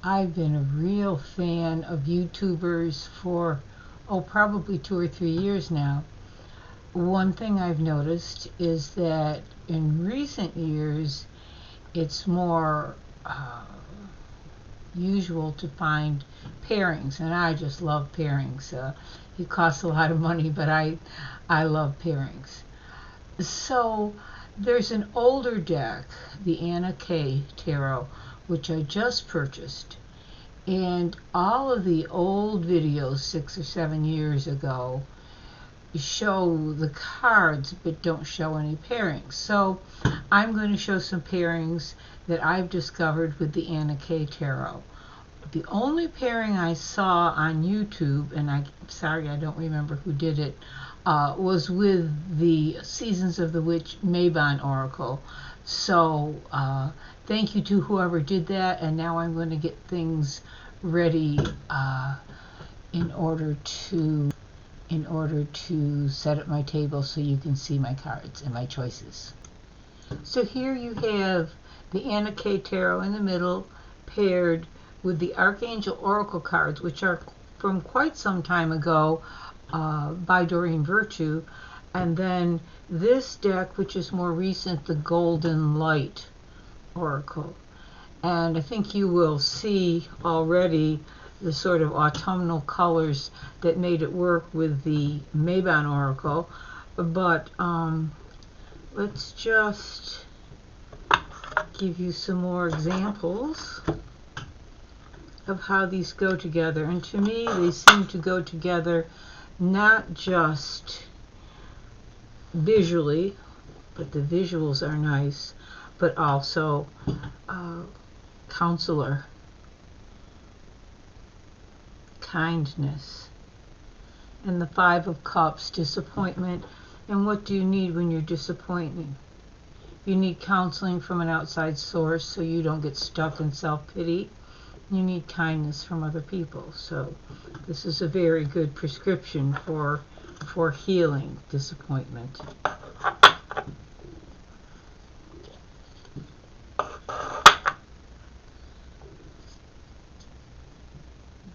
I've been a real fan of YouTubers for, probably 2 or 3 years now. One thing I've noticed is that in recent years, it's more usual to find pairings, and I just love pairings. It costs a lot of money, but I love pairings. So there's an older deck, the Anna K Tarot, which I just purchased. And all of the old videos 6 or 7 years ago show the cards but don't show any pairings. So I'm going to show some pairings that I've discovered with the Anna K Tarot. The only pairing I saw on YouTube, and I'm sorry I don't remember who did it, was with the Seasons of the Witch Mabon Oracle. So thank you to whoever did that, and now I'm going to get things ready in order to set up my table so you can see my cards and my choices. So here you have the Anna K Tarot in the middle, paired with the Archangel Oracle cards, which are from quite some time ago by Doreen Virtue, and then this deck, which is more recent, the Golden Light Oracle. And I think you will see already the sort of autumnal colors that made it work with the Mabon Oracle. But let's just give you some more examples of how these go together. And to me, they seem to go together not just visually, but the visuals are nice, but also counselor, kindness, and the Five of Cups, disappointment. And what do you need when you're disappointed? You need counseling from an outside source so you don't get stuck in self-pity. You need kindness from other people. So this is a very good prescription for healing disappointment.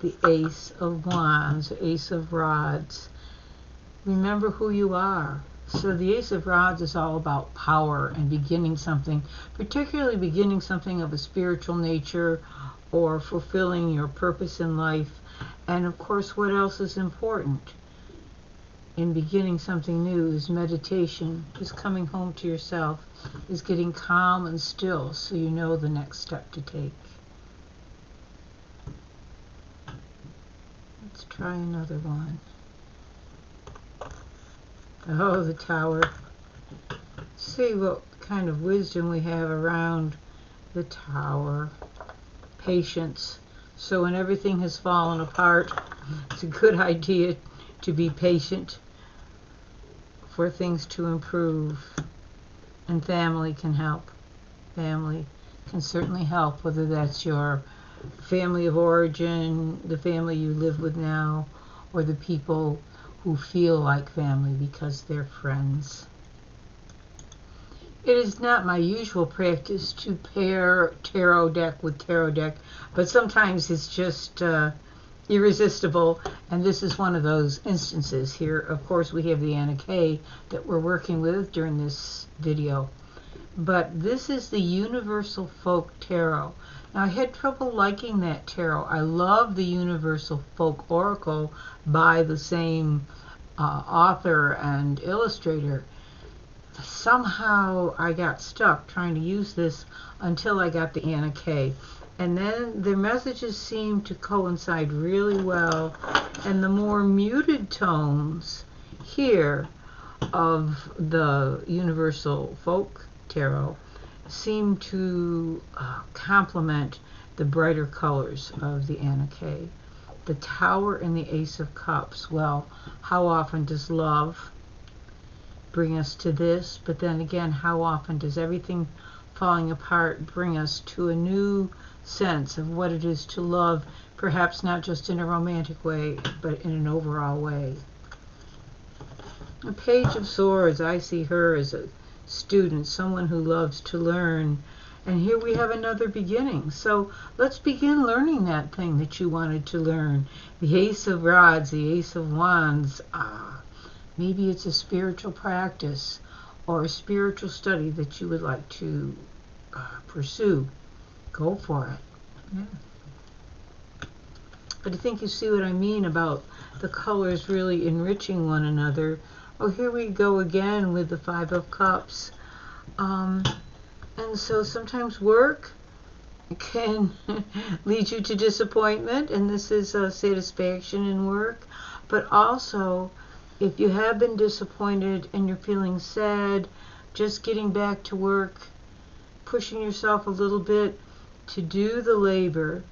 The Ace of Wands, Ace of Rods. Remember who you are. So the Ace of Rods is all about power and beginning something, particularly beginning something of a spiritual nature or fulfilling your purpose in life. And of course, what else is important in beginning something new is meditation, is coming home to yourself, is getting calm and still so you know the next step to take. Let's try another one. Oh, the Tower. See what kind of wisdom we have around the Tower. Patience. So when everything has fallen apart, it's a good idea to be patient for things to improve. And family can help. Family can certainly help, whether that's your family of origin, the family you live with now, or the people who feel like family because they're friends. It is not my usual practice to pair tarot deck with tarot deck, but sometimes it's just irresistible, and this is one of those instances. Here, of course, we have the Anna K that we're working with during this video, but this is the Universal Folk Tarot. Now, I had trouble liking that tarot. I love the Universal Folk Oracle by the same author and illustrator. Somehow I got stuck trying to use this until I got the Anna K. And then the messages seem to coincide really well. And the more muted tones here of the Universal Folk Tarot seem to complement the brighter colors of the Anna K. The Tower and the Ace of Cups. Well, how often does love bring us to this? But then again, how often does everything falling apart bring us to a new sense of what it is to love, perhaps not just in a romantic way, but in an overall way? A Page of Swords, I see her as a student, someone who loves to learn, And here we have another beginning. So let's begin learning that thing that you wanted to learn. The Ace of Rods, the Ace of Wands. Maybe it's a spiritual practice or a spiritual study that you would like to pursue. Go for it. Yeah. But I think you see what I mean about the colors really enriching one another. Oh, here we go again with the Five of Cups. And so sometimes work can lead you to disappointment, and this is satisfaction in work. But also, if you have been disappointed and you're feeling sad, just getting back to work, pushing yourself a little bit to do the labor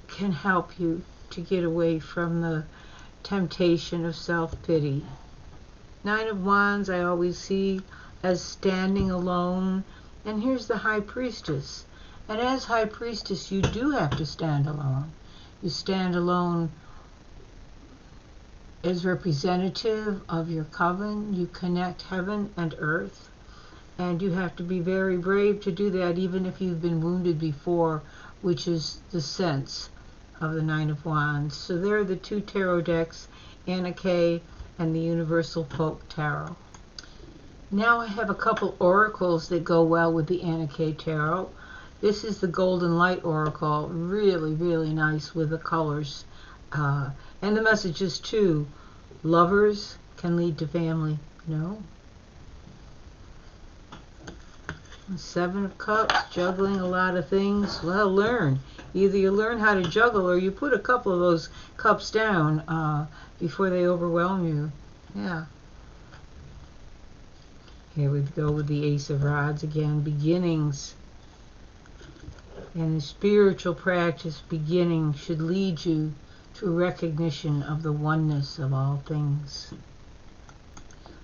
can help you to get away from the temptation of self-pity. Nine of Wands I always see as standing alone. And here's the High Priestess. And as High Priestess, you do have to stand alone. You stand alone as representative of your coven. You connect heaven and earth. And you have to be very brave to do that, even if you've been wounded before, which is the sense of the Nine of Wands. So there are the two tarot decks, Anna Kay and the Universal Folk Tarot. Now I have a couple oracles that go well with the Anna Kay Tarot. This is the Golden Light Oracle, really, really nice with the colors. And the messages too. Lovers can lead to family. No. Seven of Cups, juggling a lot of things. Well, learn. Either you learn how to juggle or you put a couple of those cups down before they overwhelm you. Yeah. Here we go with the Ace of Rods again. Beginnings. And the spiritual practice beginning should lead you to recognition of the oneness of all things.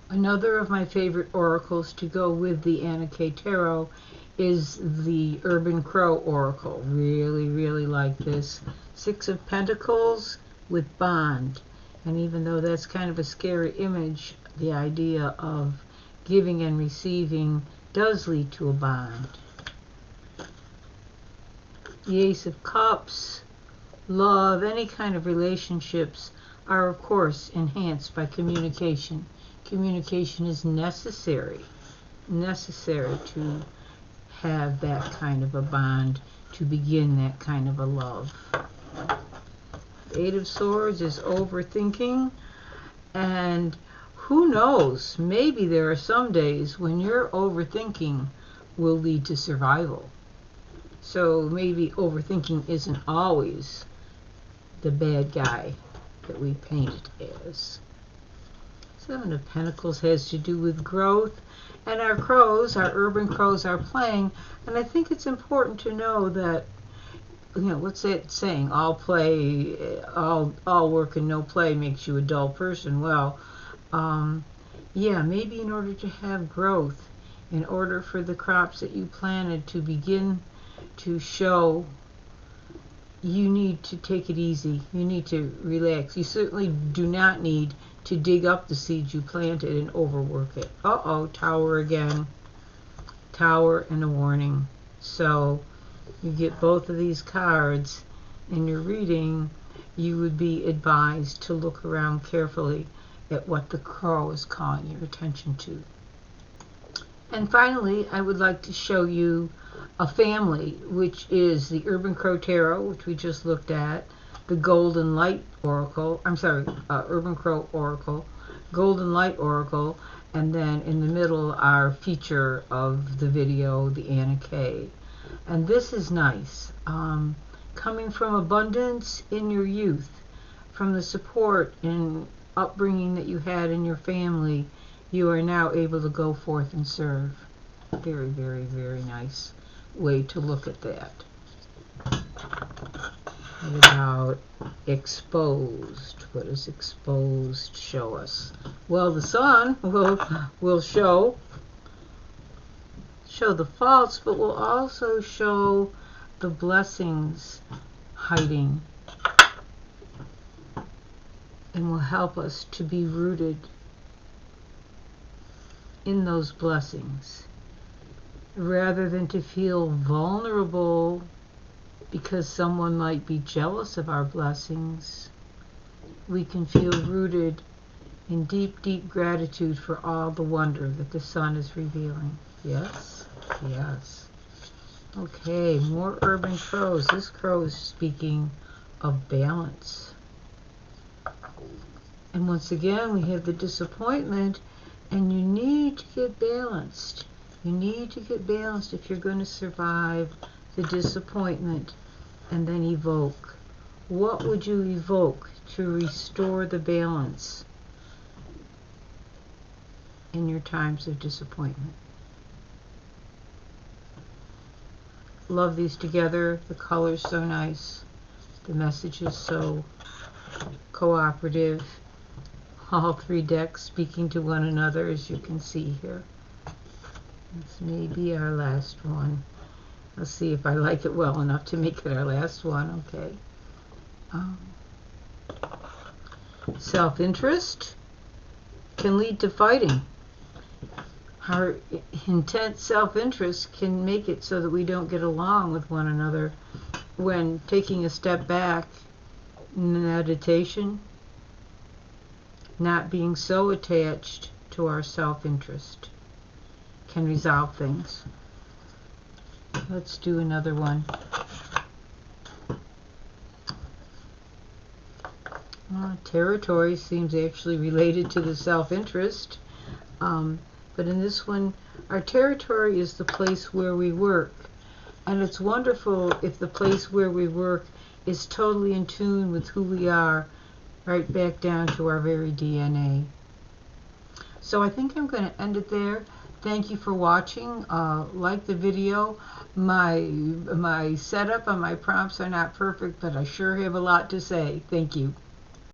Another of my favorite oracles to go with the Anna Kay Tarot is the Urban Crow Oracle. Really, really like this. Six of Pentacles with Bond. And even though that's kind of a scary image, the idea of giving and receiving does lead to a bond. The Ace of Cups, love, any kind of relationships are of course enhanced by communication. Communication is necessary to have that kind of a bond, to begin that kind of a love. The Eight of Swords is overthinking, and who knows, maybe there are some days when your overthinking will lead to survival. So maybe overthinking isn't always the bad guy that we paint it as. Seven of Pentacles has to do with growth, and our crows, our urban crows, are playing. And I think it's important to know that, you know, what's that saying? All play, all work and no play makes you a dull person. Well, yeah, maybe in order to have growth, in order for the crops that you planted to begin to show, you need to take it easy. You need to relax. You certainly do not need to dig up the seeds you planted and overwork it. Uh-oh, Tower again. Tower and a warning. So you get both of these cards in your reading, you would be advised to look around carefully at what the crow is calling your attention to. And finally, I would like to show you a family, which is the Urban Crow Tarot, which we just looked at, the Golden Light Oracle, Urban Crow Oracle, Golden Light Oracle, and then in the middle our feature of the video, the Anna Kay. And this is nice. Coming from abundance in your youth, from the support and upbringing that you had in your family, you are now able to go forth and serve. Very, very, very nice way to look at that. What about exposed? What does exposed show us? Well, the sun will show the faults, but will also show the blessings hiding, and will help us to be rooted in those blessings. rather than to feel vulnerable because someone might be jealous of our blessings, we can feel rooted in deep, deep gratitude for all the wonder that the sun is revealing. Yes? Yes. Okay, more urban crows. This crow is speaking of balance. And once again, we have the disappointment, and you need to get balanced. You need to get balanced if you're going to survive the disappointment. And then evoke. What would you evoke to restore the balance in your times of disappointment? Love these together. The color's so nice. The message is so cooperative. All three decks speaking to one another, as you can see here. This may be our last one. Let's see if I like it well enough to make it our last one. Okay. Self-interest can lead to fighting. Our intense self-interest can make it so that we don't get along with one another. When taking a step back in meditation, not being so attached to our self-interest can resolve things. Let's do another one. Territory seems actually related to the self-interest. But in this one, our territory is the place where we work. And it's wonderful if the place where we work is totally in tune with who we are, right back down to our very DNA. So I think I'm going to end it there. Thank you for watching. Like the video. My setup and my prompts are not perfect, but I sure have a lot to say. Thank you.